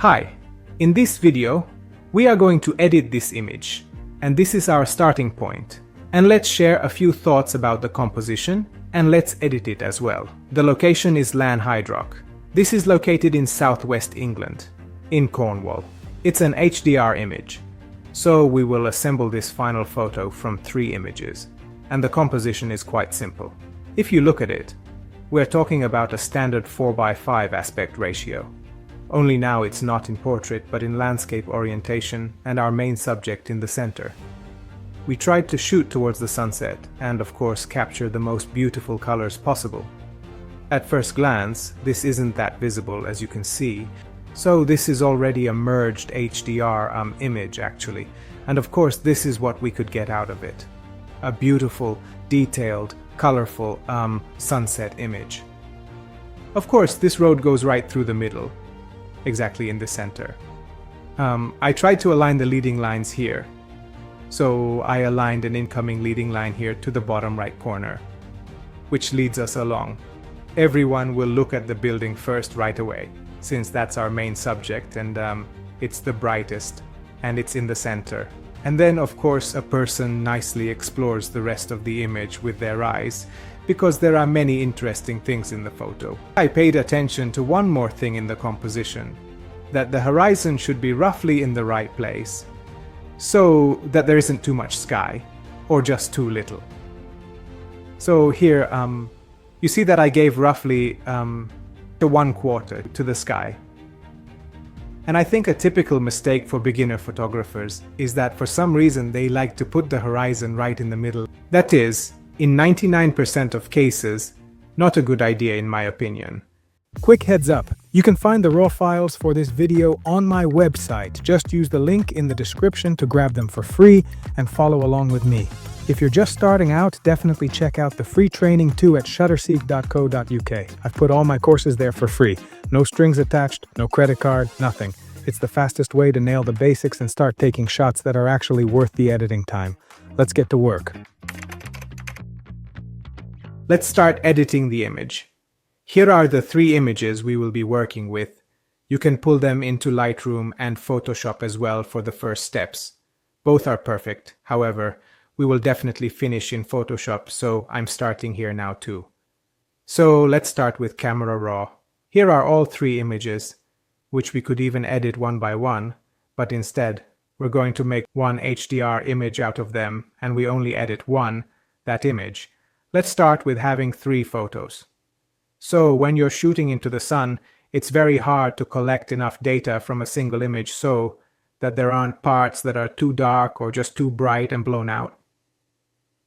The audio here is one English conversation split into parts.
Hi, in this video, we are going to edit this image, and this is our starting point. And let's share a few thoughts about the composition, and let's edit it as well. The location is Lanhydrock. This is located in southwest England, in Cornwall. It's an HDR image, so we will assemble this final photo from 3 images, and the composition is quite simple. If you look at it, we're talking about a standard 4:5 aspect ratio. Only now it's not in portrait but in landscape orientation and our main subject in the center. We tried to shoot towards the sunset and of course capture the most beautiful colors possible. At first glance, this isn't that visible as you can see, so this is already a merged HDR image actually, and of course this is what we could get out of it. A beautiful, detailed, colorful sunset image. Of course this road goes right through the middle, exactly in the center. I tried to align the leading lines here. So I aligned an incoming leading line here to the bottom right corner, which leads us along. Everyone will look at the building first right away, since that's our main subject and it's the brightest and it's in the center. And then of course a person nicely explores the rest of the image with their eyes, because there are many interesting things in the photo. I paid attention to one more thing in the composition, that the horizon should be roughly in the right place, so that there isn't too much sky, or just too little. So here, you see that I gave roughly the 1/4 to the sky. And I think a typical mistake for beginner photographers is that for some reason they like to put the horizon right in the middle. That is, in 99% of cases, not a good idea in my opinion. Quick heads up, you can find the raw files for this video on my website. Just use the link in the description to grab them for free and follow along with me. If you're just starting out, definitely check out the free training too at ShutterSeek.co.uk. I've put all my courses there for free. No strings attached, no credit card, nothing. It's the fastest way to nail the basics and start taking shots that are actually worth the editing time. Let's get to work. Let's start editing the image. Here are the 3 images we will be working with. You can pull them into Lightroom and Photoshop as well for the first steps. Both are perfect, however, we will definitely finish in Photoshop, so I'm starting here now too. So let's start with Camera Raw. Here are all 3 images, which we could even edit one by one, but instead, we're going to make one HDR image out of them, and we only edit one, that image. Let's start with having 3 photos. So when you're shooting into the sun, it's very hard to collect enough data from a single image so that there aren't parts that are too dark or just too bright and blown out.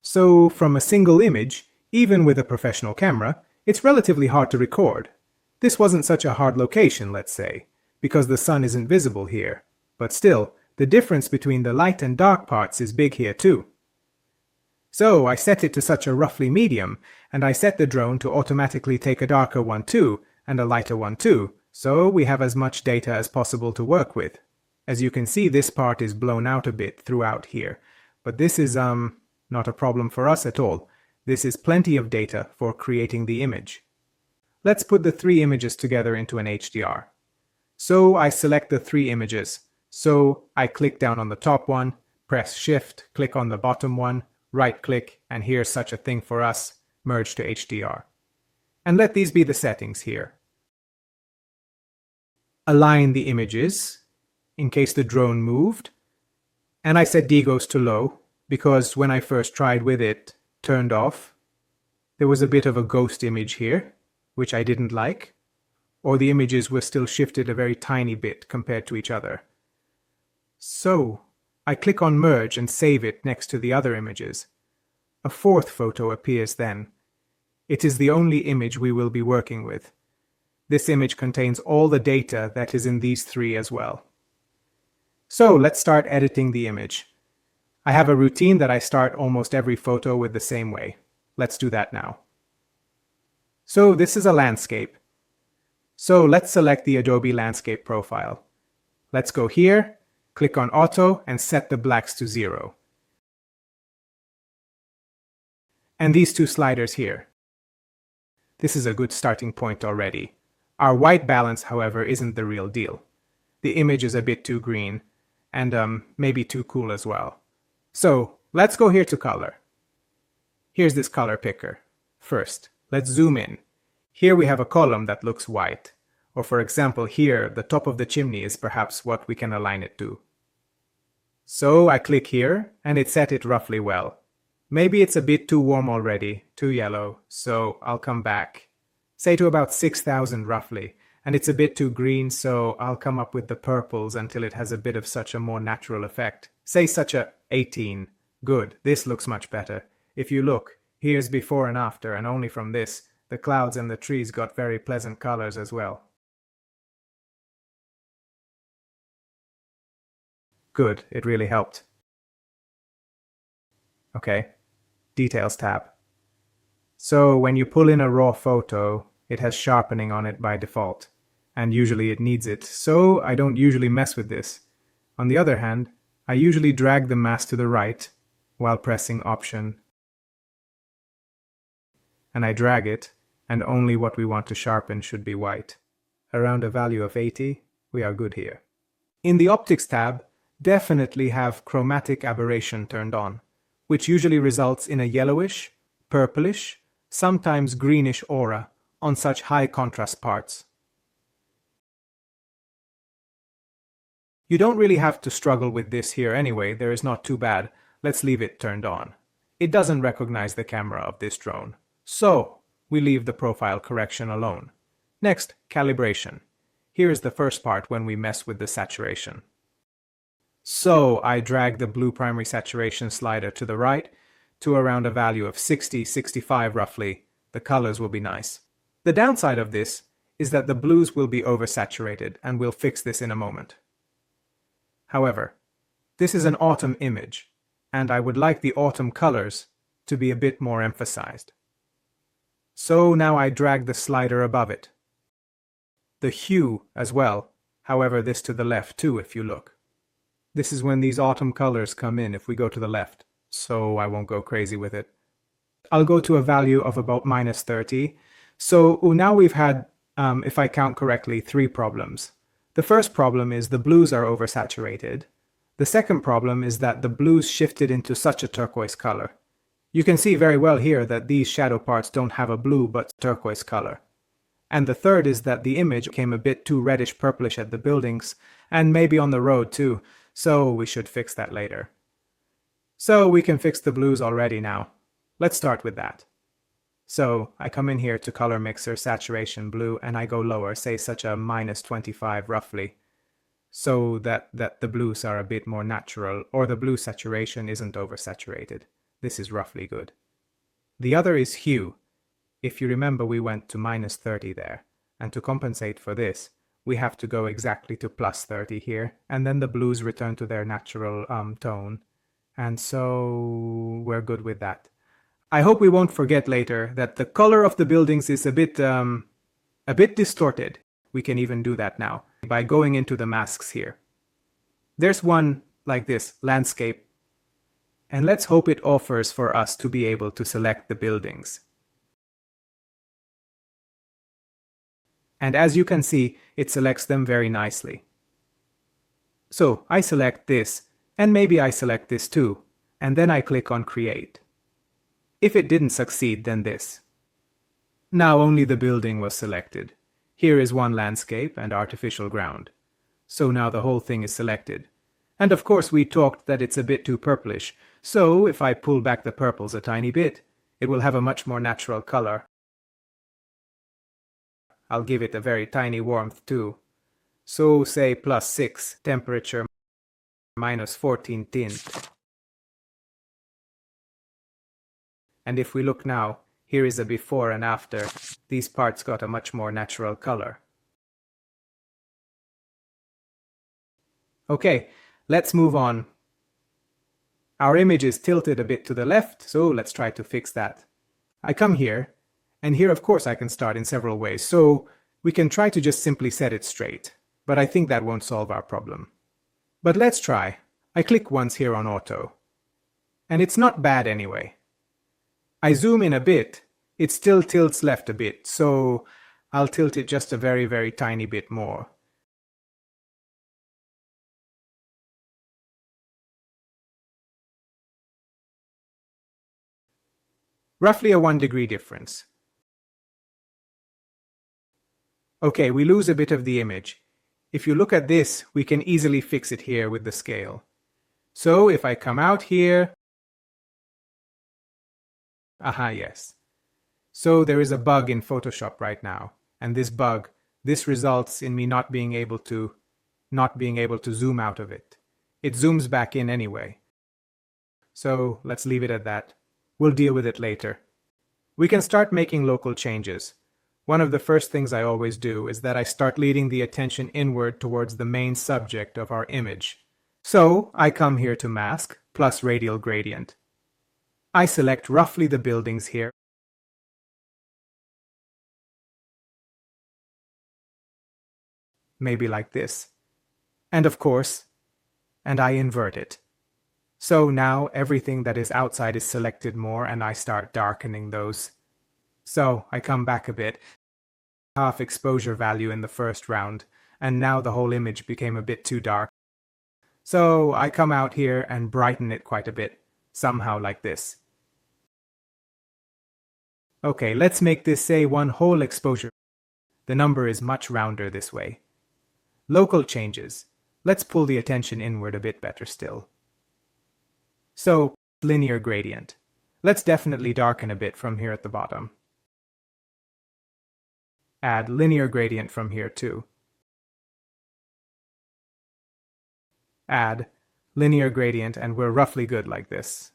So from a single image, even with a professional camera, it's relatively hard to record. This wasn't such a hard location, let's say, because the sun isn't visible here. But still, the difference between the light and dark parts is big here too. So I set it to such a roughly medium, and I set the drone to automatically take a darker one too, and a lighter one too, so we have as much data as possible to work with. As you can see, this part is blown out a bit throughout here, but this is not a problem for us at all. This is plenty of data for creating the image. Let's put the 3 images together into an HDR. So I select the 3 images. So I click down on the top one, press Shift, click on the bottom one, right-click, and here's such a thing for us, merge to HDR. And let these be the settings here. Align the images, in case the drone moved. And I set degauss to low, because when I first tried with it, turned off, there was a bit of a ghost image here, which I didn't like, or the images were still shifted a very tiny bit compared to each other. So I click on Merge and save it next to the other images. A 4th photo appears then. It is the only image we will be working with. This image contains all the data that is in these 3 as well. So let's start editing the image. I have a routine that I start almost every photo with the same way. Let's do that now. So this is a landscape. So let's select the Adobe landscape profile. Let's go here, click on Auto and set the blacks to 0. And these 2 sliders here. This is a good starting point already. Our white balance, however, isn't the real deal. the image is a bit too green and maybe too cool as well. So let's go here to color. Here's this color picker. First, let's zoom in. Here we have a column that looks white. Or for example, here, the top of the chimney is perhaps what we can align it to. So I click here, and it set it roughly well. Maybe it's a bit too warm already, too yellow, so I'll come back. Say to about 6,000 roughly, and it's a bit too green, so I'll come up with the purples until it has a bit of such a more natural effect. Say such a 18. Good, this looks much better. If you look, here's before and after, and only from this, the clouds and the trees got very pleasant colors as well. Good, it really helped. Okay, Details tab. So when you pull in a raw photo, it has sharpening on it by default, and usually it needs it, so I don't usually mess with this. On the other hand, I usually drag the mask to the right while pressing Option, and I drag it, and only what we want to sharpen should be white. Around a value of 80, we are good here. In the Optics tab, definitely have Chromatic Aberration turned on, which usually results in a yellowish, purplish, sometimes greenish aura on such high contrast parts. You don't really have to struggle with this here anyway, there is not too bad. Let's leave it turned on. It doesn't recognize the camera of this drone, so we leave the profile correction alone. Next, calibration. Here is the first part when we mess with the saturation. So I drag the blue primary saturation slider to the right to around a value of 60, 65 roughly. The colors will be nice. The downside of this is that the blues will be oversaturated, and we'll fix this in a moment. However, this is an autumn image, and I would like the autumn colors to be a bit more emphasized. So now I drag the slider above it. The hue as well, however, this to the left too if you look. This is when these autumn colors come in if we go to the left, so I won't go crazy with it. I'll go to a value of about -30. So now we've had, if I count correctly, 3 problems. The first problem is the blues are oversaturated. The second problem is that the blues shifted into such a turquoise color. You can see very well here that these shadow parts don't have a blue but turquoise color. And the third is that the image came a bit too reddish purplish at the buildings, and maybe on the road too. So we should fix that later. So we can fix the blues already now. Let's start with that. So I come in here to color mixer, saturation, blue, and I go lower, say such a -25 roughly, so that the blues are a bit more natural, or the blue saturation isn't oversaturated. This is roughly good. The other is hue. If you remember, we went to -30 there, and to compensate for this, we have to go exactly to +30 here, and then the blues return to their natural tone, and so we're good with that. I hope we won't forget later that the color of the buildings is a bit distorted. We can even do that now by going into the masks here. There's one like this, landscape, and let's hope it offers for us to be able to select the buildings. And as you can see, it selects them very nicely. So I select this, and maybe I select this too, and then I click on Create. If it didn't succeed, then this. Now only the building was selected. Here is one landscape and artificial ground. So now the whole thing is selected. And of course we talked that it's a bit too purplish, so if I pull back the purples a tiny bit, it will have a much more natural color. I'll give it a very tiny warmth too. So say +6, temperature -14 tint. And if we look now, here is a before and after. These parts got a much more natural color. Okay, let's move on. Our image is tilted a bit to the left, so let's try to fix that. I come here, and here of course I can start in several ways, so we can try to just simply set it straight, but I think that won't solve our problem. But let's try. I click once here on Auto, and it's not bad anyway. I zoom in a bit, it still tilts left a bit, so I'll tilt it just a very, very tiny bit more. Roughly a 1 degree difference. Okay, we lose a bit of the image. If you look at this, we can easily fix it here with the scale. So if I come out here, yes. So there is a bug in Photoshop right now, and this results in me not being able to zoom out of it. It zooms back in anyway. So let's leave it at that. We'll deal with it later. We can start making local changes. One of the first things I always do is that I start leading the attention inward towards the main subject of our image. So I come here to Mask plus Radial Gradient. I select roughly the buildings here. Maybe like this. And of course, I invert it. So now everything that is outside is selected more, and I start darkening those. So I come back a bit, half exposure value in the first round, and now the whole image became a bit too dark. So I come out here and brighten it quite a bit, somehow like this. Okay, let's make this say one whole exposure. The number is much rounder this way. Local changes. Let's pull the attention inward a bit better still. So, linear gradient. Let's definitely darken a bit from here at the bottom. Add linear gradient from here too. Add linear gradient, and we're roughly good like this.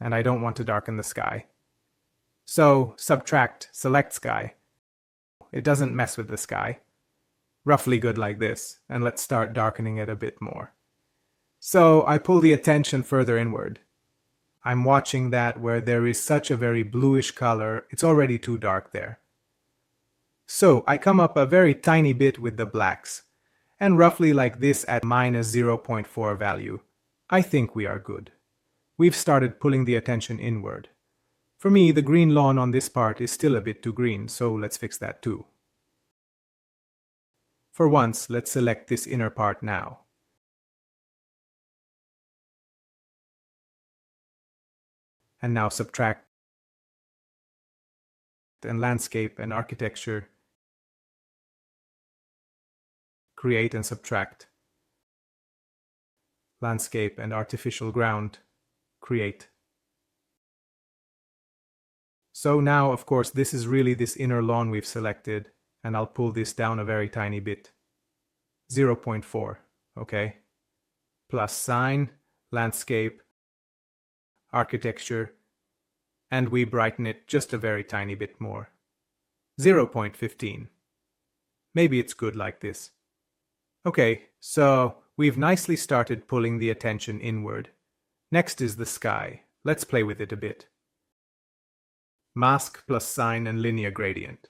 And I don't want to darken the sky. So, subtract, select sky. It doesn't mess with the sky. Roughly good like this, and let's start darkening it a bit more. So, I pull the attention further inward. I'm watching that where there is such a very bluish color, it's already too dark there. So, I come up a very tiny bit with the blacks, and roughly like this at minus 0.4 value. I think we are good. We've started pulling the attention inward. For me, the green lawn on this part is still a bit too green, so let's fix that too. For once, let's select this inner part now. And now subtract and landscape and architecture. Create and subtract. Landscape and artificial ground. Create. So now, of course, this is really this inner lawn we've selected, and I'll pull this down a very tiny bit. 0.4, okay? Plus sign, landscape, architecture, and we brighten it just a very tiny bit more. 0.15. Maybe it's good like this. Okay, so we've nicely started pulling the attention inward. Next is the sky. Let's play with it a bit. Mask plus sign and linear gradient.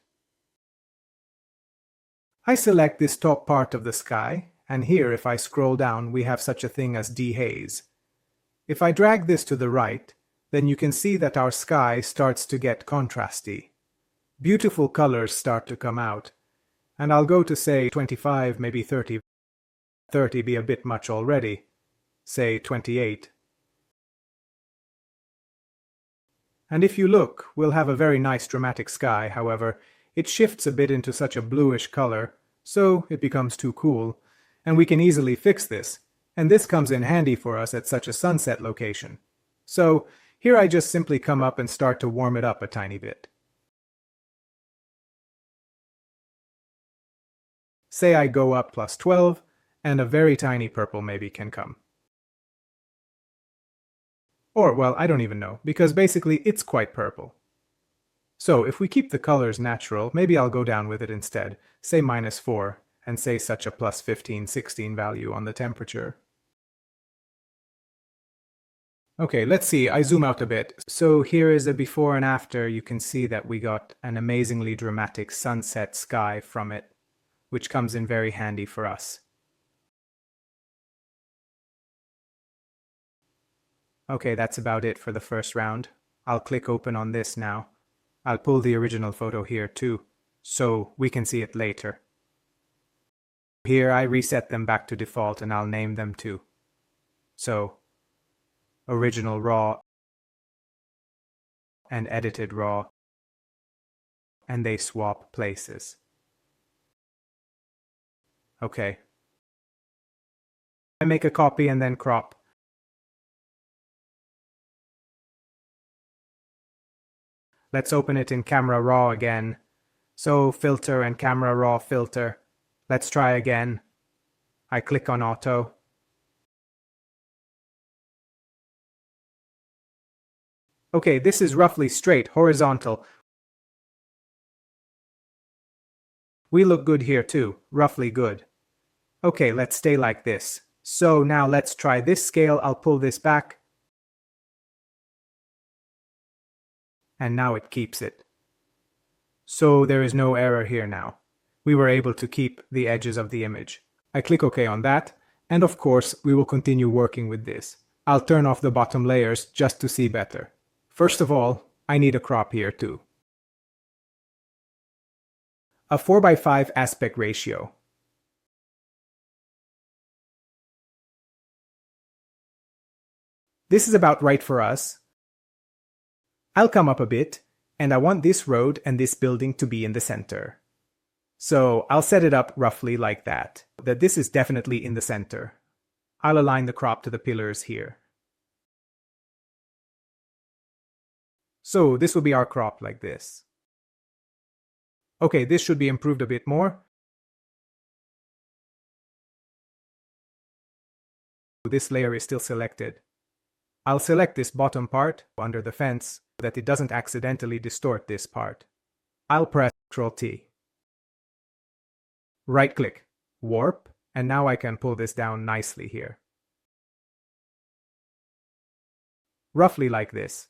I select this top part of the sky, and here if I scroll down we have such a thing as dehaze. If I drag this to the right, then you can see that our sky starts to get contrasty. Beautiful colors start to come out, and I'll go to say 25, maybe 30. 30 be a bit much already. Say 28. And if you look, we'll have a very nice dramatic sky. However, it shifts a bit into such a bluish color, so it becomes too cool, and we can easily fix this, and this comes in handy for us at such a sunset location. So here I just simply come up and start to warm it up a tiny bit. Say I go up plus 12, and a very tiny purple maybe can come. Or, well, I don't even know, because basically it's quite purple. So if we keep the colors natural, maybe I'll go down with it instead, say minus 4, and say such a plus 15, 16 value on the temperature. Okay, let's see, I zoom out a bit. So here is a before and after. You can see that we got an amazingly dramatic sunset sky from it, which comes in very handy for us. Okay, that's about it for the first round. I'll click open on this now. I'll pull the original photo here too, so we can see it later. Here I reset them back to default and I'll name them too. So, original raw, and edited raw, and they swap places. Okay. I make a copy and then crop. Let's open it in Camera Raw again. So filter and Camera Raw filter. Let's try again. I click on Auto. Okay, this is roughly straight, horizontal. We look good here too, roughly good. Okay, let's stay like this. So now let's try this scale. I'll pull this back. And now it keeps it. So there is no error here now. We were able to keep the edges of the image. I click OK on that, and of course we will continue working with this. I'll turn off the bottom layers just to see better. First of all, I need a crop here too. A 4:5 aspect ratio. This is about right for us. I'll come up a bit, and I want this road and this building to be in the center. So I'll set it up roughly like that this is definitely in the center. I'll align the crop to the pillars here. So this will be our crop like this. Okay, this should be improved a bit more. This layer is still selected. I'll select this bottom part under the fence so that it doesn't accidentally distort this part. I'll press Ctrl+T. Right-click, warp, and now I can pull this down nicely here. Roughly like this.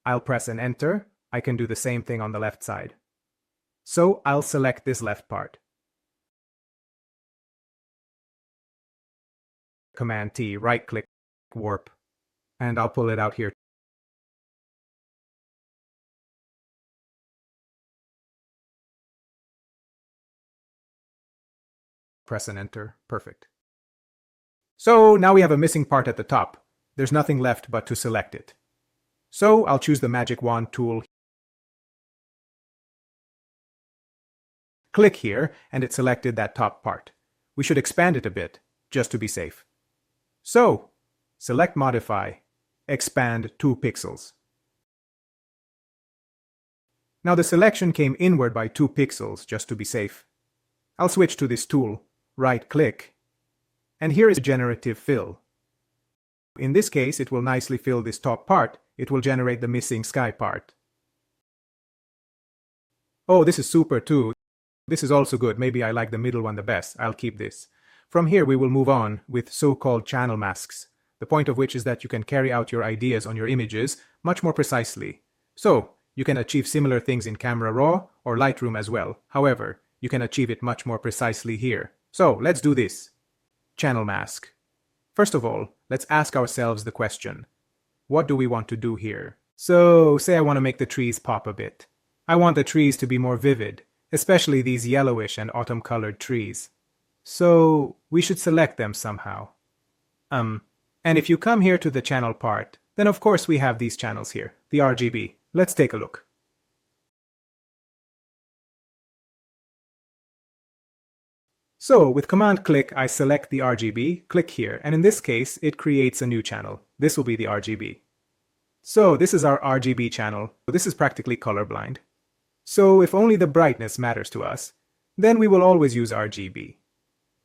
I'll press and enter. I can do the same thing on the left side. So I'll select this left part. Command-T, right-click, warp, and I'll pull it out here. Press and enter. Perfect. So now we have a missing part at the top. There's nothing left but to select it. So I'll choose the magic wand tool. Click here, and it selected that top part. We should expand it a bit, just to be safe. So, select Modify, expand 2 pixels. Now the selection came inward by 2 pixels, just to be safe. I'll switch to this tool, right-click, and here is Generative Fill. In this case, it will nicely fill this top part. It will generate the missing sky part. Oh, this is super too. This is also good. Maybe I like the middle one the best. I'll keep this. From here we will move on with so-called channel masks, the point of which is that you can carry out your ideas on your images much more precisely. So, you can achieve similar things in Camera Raw or Lightroom as well. However, you can achieve it much more precisely here. So, let's do this. Channel mask. First of all, let's ask ourselves the question, what do we want to do here? So, say I want to make the trees pop a bit. I want the trees to be more vivid, especially these yellowish and autumn-colored trees. So, we should select them somehow. And if you come here to the channel part, then of course we have these channels here, the RGB. Let's take a look. So, with command-click, I select the RGB, click here, and in this case, it creates a new channel. This will be the RGB. So, this is our RGB channel. This is practically colorblind. So, if only the brightness matters to us, then we will always use RGB.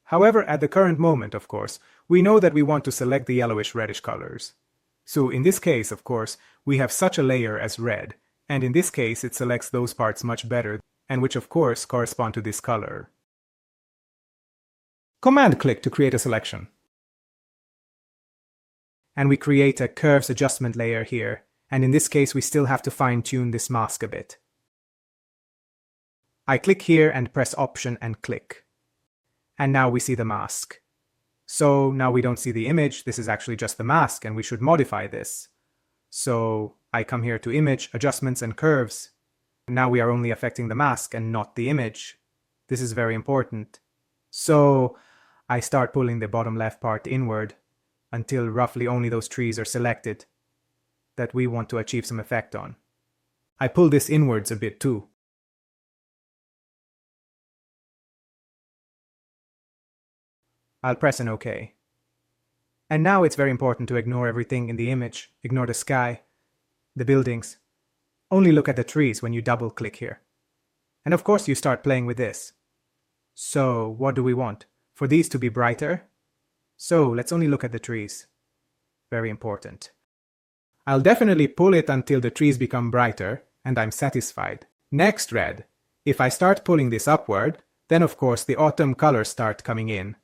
However, at the current moment, of course, we know that we want to select the yellowish-reddish colors. So, in this case, of course, we have such a layer as red, and in this case, it selects those parts much better, and which, of course, correspond to this color. Command-click to create a selection. And we create a curves adjustment layer here, and in this case we still have to fine-tune this mask a bit. I click here and press Option and click. And now we see the mask. So now we don't see the image, this is actually just the mask, and we should modify this. So I come here to Image, Adjustments and Curves. Now we are only affecting the mask and not the image. This is very important. So I start pulling the bottom left part inward until roughly only those trees are selected that we want to achieve some effect on. I pull this inwards a bit too. I'll press an OK. And now it's very important to ignore everything in the image. Ignore the sky, the buildings. Only look at the trees when you double click here. And of course you start playing with this. So what do we want? For these to be brighter? So let's only look at the trees. Very important. I'll definitely pull it until the trees become brighter and I'm satisfied. Next, red. If I start pulling this upward, then of course the autumn colors start coming in.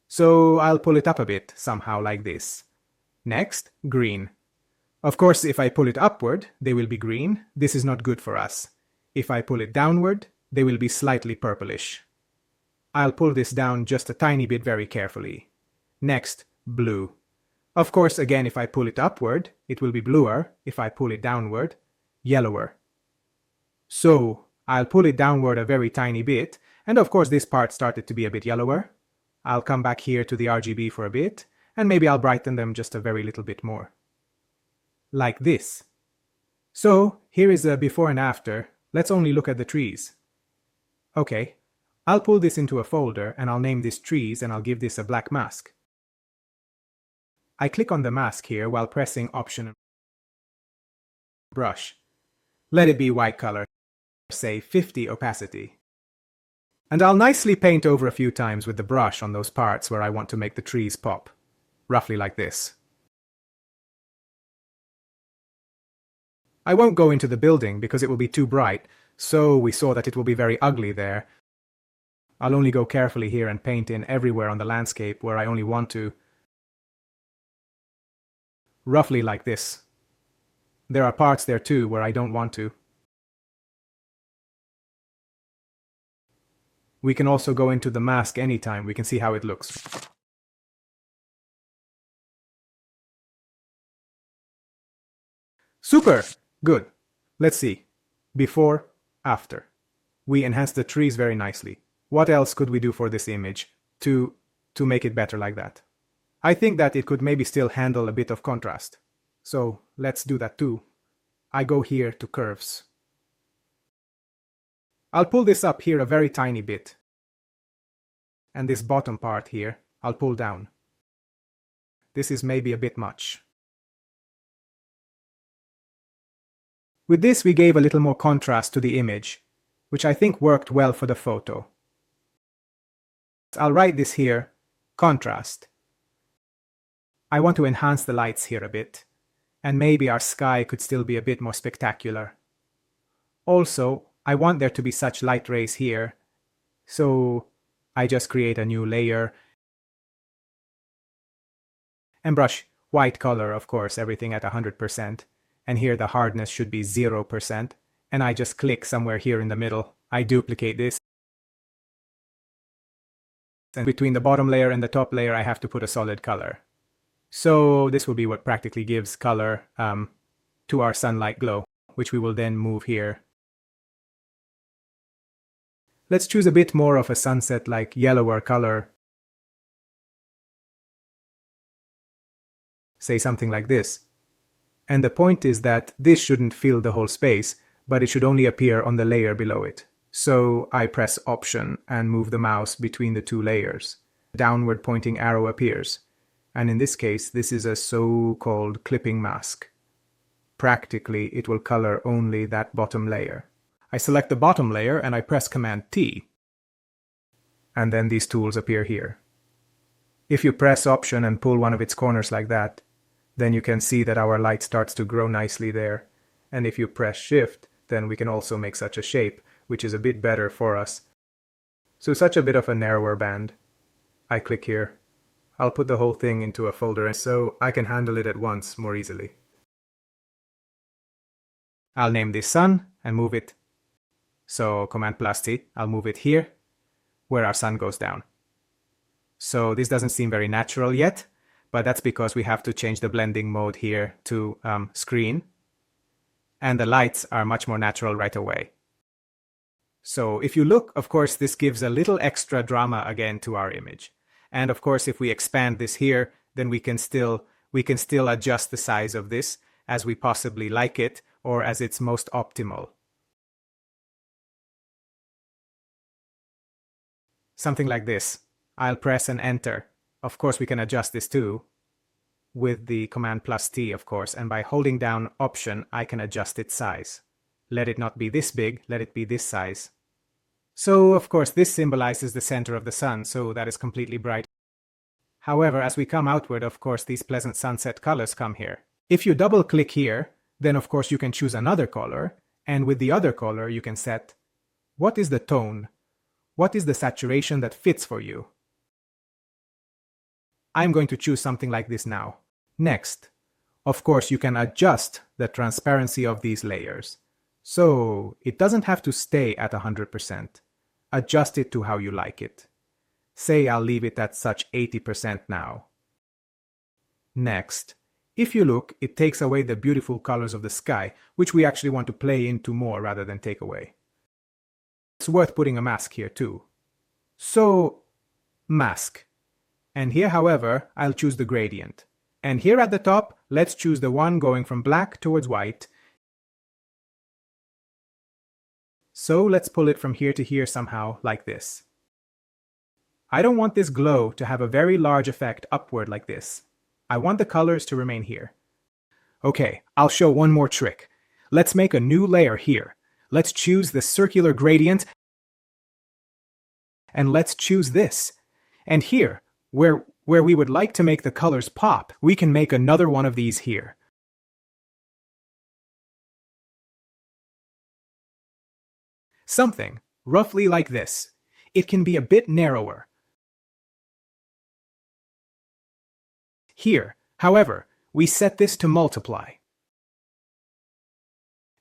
So I'll pull it up a bit, somehow like this. Next, green. Of course, if I pull it upward, they will be green. This is not good for us. If I pull it downward, they will be slightly purplish. I'll pull this down just a tiny bit very carefully. Next, blue. Of course, again, if I pull it upward, it will be bluer. If I pull it downward, yellower. So I'll pull it downward a very tiny bit, and of course this part started to be a bit yellower. I'll come back here to the RGB for a bit, and maybe I'll brighten them just a very little bit more. Like this. So here is a before and after. Let's only look at the trees. Okay, I'll pull this into a folder and I'll name this trees and I'll give this a black mask. I click on the mask here while pressing Option Brush. Let it be white color, say 50 opacity. And I'll nicely paint over a few times with the brush on those parts where I want to make the trees pop. Roughly like this. I won't go into the building because it will be too bright, so we saw that it will be very ugly there. I'll only go carefully here and paint in everywhere on the landscape where I only want to. Roughly like this. There are parts there too where I don't want to. We can also go into the mask anytime. We can see how it looks. Super! Good. Let's see. Before, after. We enhanced the trees very nicely. What else could we do for this image to make it better like that? I think that it could maybe still handle a bit of contrast. So let's do that too. I go here to curves. I'll pull this up here a very tiny bit. And this bottom part here, I'll pull down. This is maybe a bit much. With this we gave a little more contrast to the image, which I think worked well for the photo. I'll write this here, contrast. I want to enhance the lights here a bit, and maybe our sky could still be a bit more spectacular. Also, I want there to be such light rays here, so I just create a new layer and brush white color, of course, everything at 100%, and here the hardness should be 0%, and I just click somewhere here in the middle. I duplicate this, and between the bottom layer and the top layer I have to put a solid color. So this will be what practically gives color to our sunlight glow, which we will then move here. Let's choose a bit more of a sunset like yellower color. Say something like this. And the point is that this shouldn't fill the whole space, but it should only appear on the layer below it. So I press Option and move the mouse between the two layers. The downward pointing arrow appears. And in this case, this is a so-called clipping mask. Practically, it will color only that bottom layer. I select the bottom layer and I press Command T. And then these tools appear here. If you press Option and pull one of its corners like that, then you can see that our light starts to grow nicely there. And if you press Shift, then we can also make such a shape, which is a bit better for us. So such a bit of a narrower band. I click here. I'll put the whole thing into a folder so I can handle it at once more easily. I'll name this sun and move it. So Command plus T, I'll move it here, where our sun goes down. So this doesn't seem very natural yet, but that's because we have to change the blending mode here to screen. And the lights are much more natural right away. So if you look, of course, this gives a little extra drama again to our image. And of course, if we expand this here, then we can still adjust the size of this as we possibly like it or as it's most optimal. Something like this. I'll press and enter. Of course, we can adjust this too with the command +T, of course, and by holding down Option, I can adjust its size. Let it not be this big, let it be this size. So, of course, this symbolizes the center of the sun, so that is completely bright. However, as we come outward, of course, these pleasant sunset colors come here. If you double-click here, then of course you can choose another color, and with the other color you can set what is the tone, what is the saturation that fits for you. I'm going to choose something like this now. Next, of course, you can adjust the transparency of these layers. So it doesn't have to stay at 100%. Adjust it to how you like it. Say I'll leave it at such 80% now. Next, if you look, it takes away the beautiful colors of the sky, which we actually want to play into more rather than take away. It's worth putting a mask here too. So, mask. And here, however, I'll choose the gradient. And here at the top, let's choose the one going from black towards white. So let's pull it from here to here somehow, like this. I don't want this glow to have a very large effect upward like this. I want the colors to remain here. Okay, I'll show one more trick. Let's make a new layer here. Let's choose the circular gradient. And let's choose this. And here, where we would like to make the colors pop, we can make another one of these here. Something roughly like this. It can be a bit narrower. Here, however, we set this to multiply.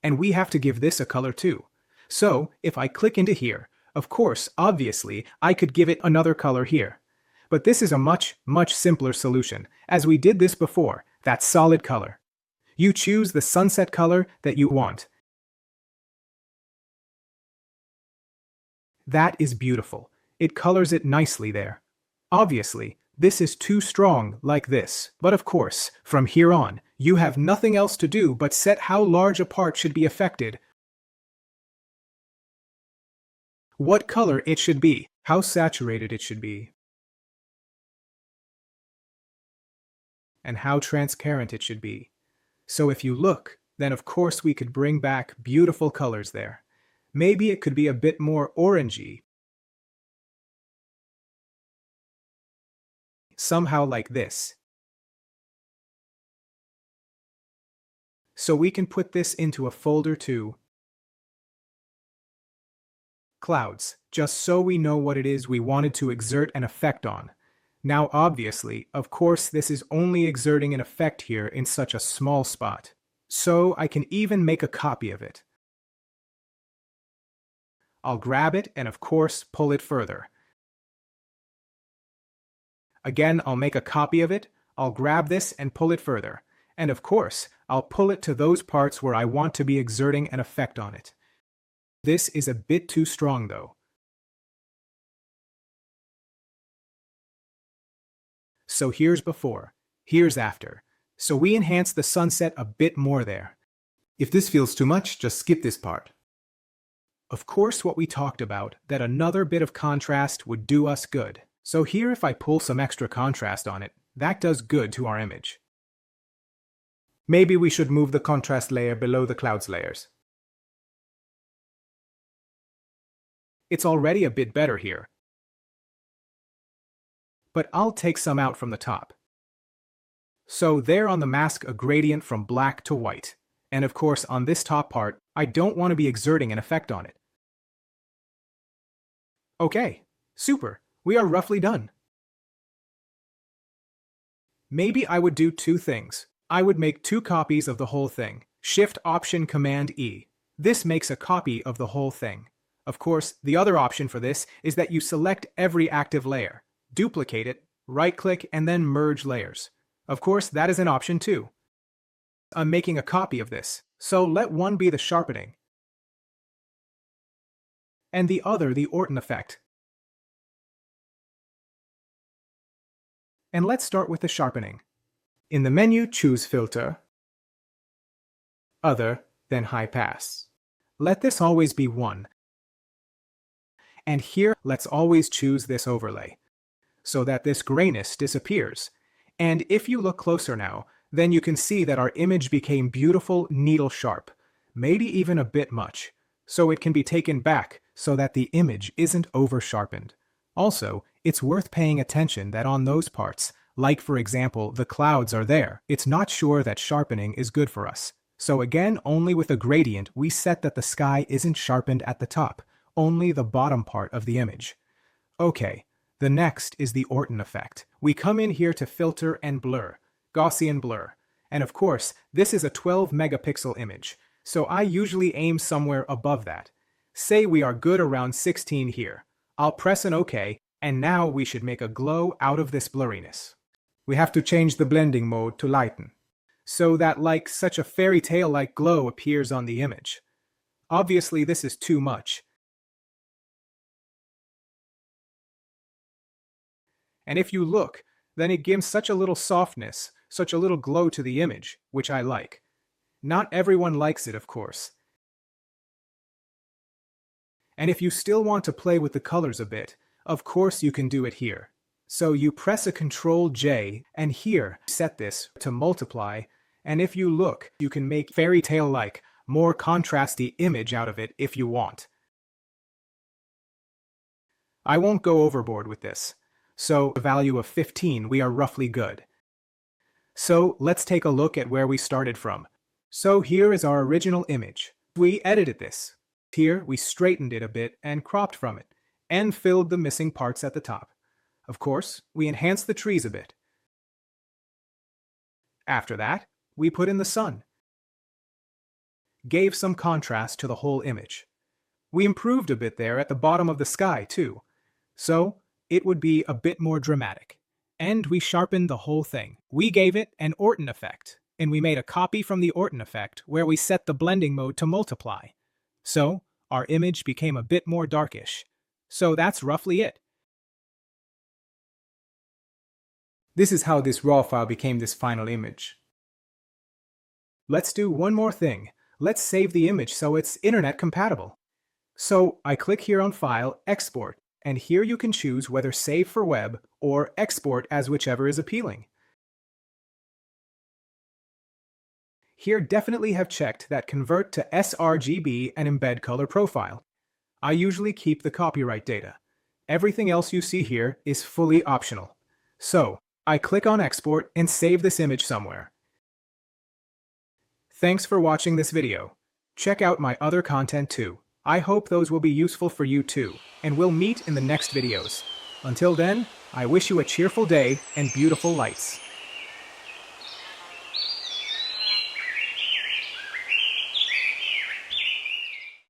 And we have to give this a color too. So, if I click into here, of course, obviously, I could give it another color here. But this is a much simpler solution. As we did this before, that solid color. You choose the sunset color that you want. That is beautiful. It colors it nicely there. Obviously, this is too strong like this, but of course, from here on, you have nothing else to do but set how large a part should be affected, what color it should be, how saturated it should be, and how transparent it should be. So if you look, then of course we could bring back beautiful colors there. Maybe it could be a bit more orangey. Somehow like this. So we can put this into a folder too. Clouds, just so we know what it is we wanted to exert an effect on. Now obviously, of course, this is only exerting an effect here in such a small spot. So I can even make a copy of it. I'll grab it and of course pull it further. Again, I'll make a copy of it, I'll grab this and pull it further. And of course, I'll pull it to those parts where I want to be exerting an effect on it. This is a bit too strong though. So here's before, here's after. So we enhance the sunset a bit more there. If this feels too much, just skip this part. Of course, what we talked about, that another bit of contrast would do us good. So here if I pull some extra contrast on it, that does good to our image. Maybe we should move the contrast layer below the clouds layers. It's already a bit better here. But I'll take some out from the top. So there on the mask a gradient from black to white. And of course on this top part, I don't want to be exerting an effect on it. Okay, super. We are roughly done. Maybe I would do two things. I would make two copies of the whole thing. Shift-Option-Command-E. This makes a copy of the whole thing. Of course, the other option for this is that you select every active layer, duplicate it, right-click, and then merge layers. Of course, that is an option too. I'm making a copy of this, so let one be the Sharpening, and the other the Orton effect. And let's start with the sharpening. In the menu, choose Filter, Other, then High Pass. Let this always be 1. And here, let's always choose this overlay, so that this grayness disappears. And if you look closer now, then you can see that our image became beautiful, needle sharp, maybe even a bit much, so it can be taken back so that the image isn't over-sharpened. Also, it's worth paying attention that on those parts, like for example, the clouds are there, it's not sure that sharpening is good for us. So again, only with a gradient, we set that the sky isn't sharpened at the top, only the bottom part of the image. Okay, the next is the Orton effect. We come in here to Filter and Blur, Gaussian Blur. And of course, this is a 12 megapixel image, so I usually aim somewhere above that. Say we are good around 16 here. I'll press an OK, and now we should make a glow out of this blurriness. We have to change the blending mode to lighten, so that like such a fairy tale-like glow appears on the image. Obviously this is too much. And if you look, then it gives such a little softness, such a little glow to the image, which I like. Not everyone likes it, of course. And if you still want to play with the colors a bit, of course you can do it here. So you press a Ctrl-J, and here, set this to multiply, and if you look, you can make fairy tale-like, more contrasty image out of it if you want. I won't go overboard with this. So, a value of 15, we are roughly good. So, let's take a look at where we started from. So, here is our original image. We edited this. Here, we straightened it a bit and cropped from it, and filled the missing parts at the top. Of course, we enhanced the trees a bit. After that, we put in the sun. Gave some contrast to the whole image. We improved a bit there at the bottom of the sky, too. So, it would be a bit more dramatic. And we sharpened the whole thing. We gave it an Orton effect, and we made a copy from the Orton effect where we set the blending mode to multiply. So, our image became a bit more darkish. So that's roughly it. This is how this raw file became this final image. Let's do one more thing. Let's save the image so it's internet compatible. So I click here on File, Export, and here you can choose whether Save for Web or Export as whichever is appealing. Here definitely have checked that Convert to sRGB and Embed Color Profile. I usually keep the copyright data. Everything else you see here is fully optional. So, I click on Export and save this image somewhere. Thanks for watching this video. Check out my other content too. I hope those will be useful for you too, and we'll meet in the next videos. Until then, I wish you a cheerful day and beautiful lights.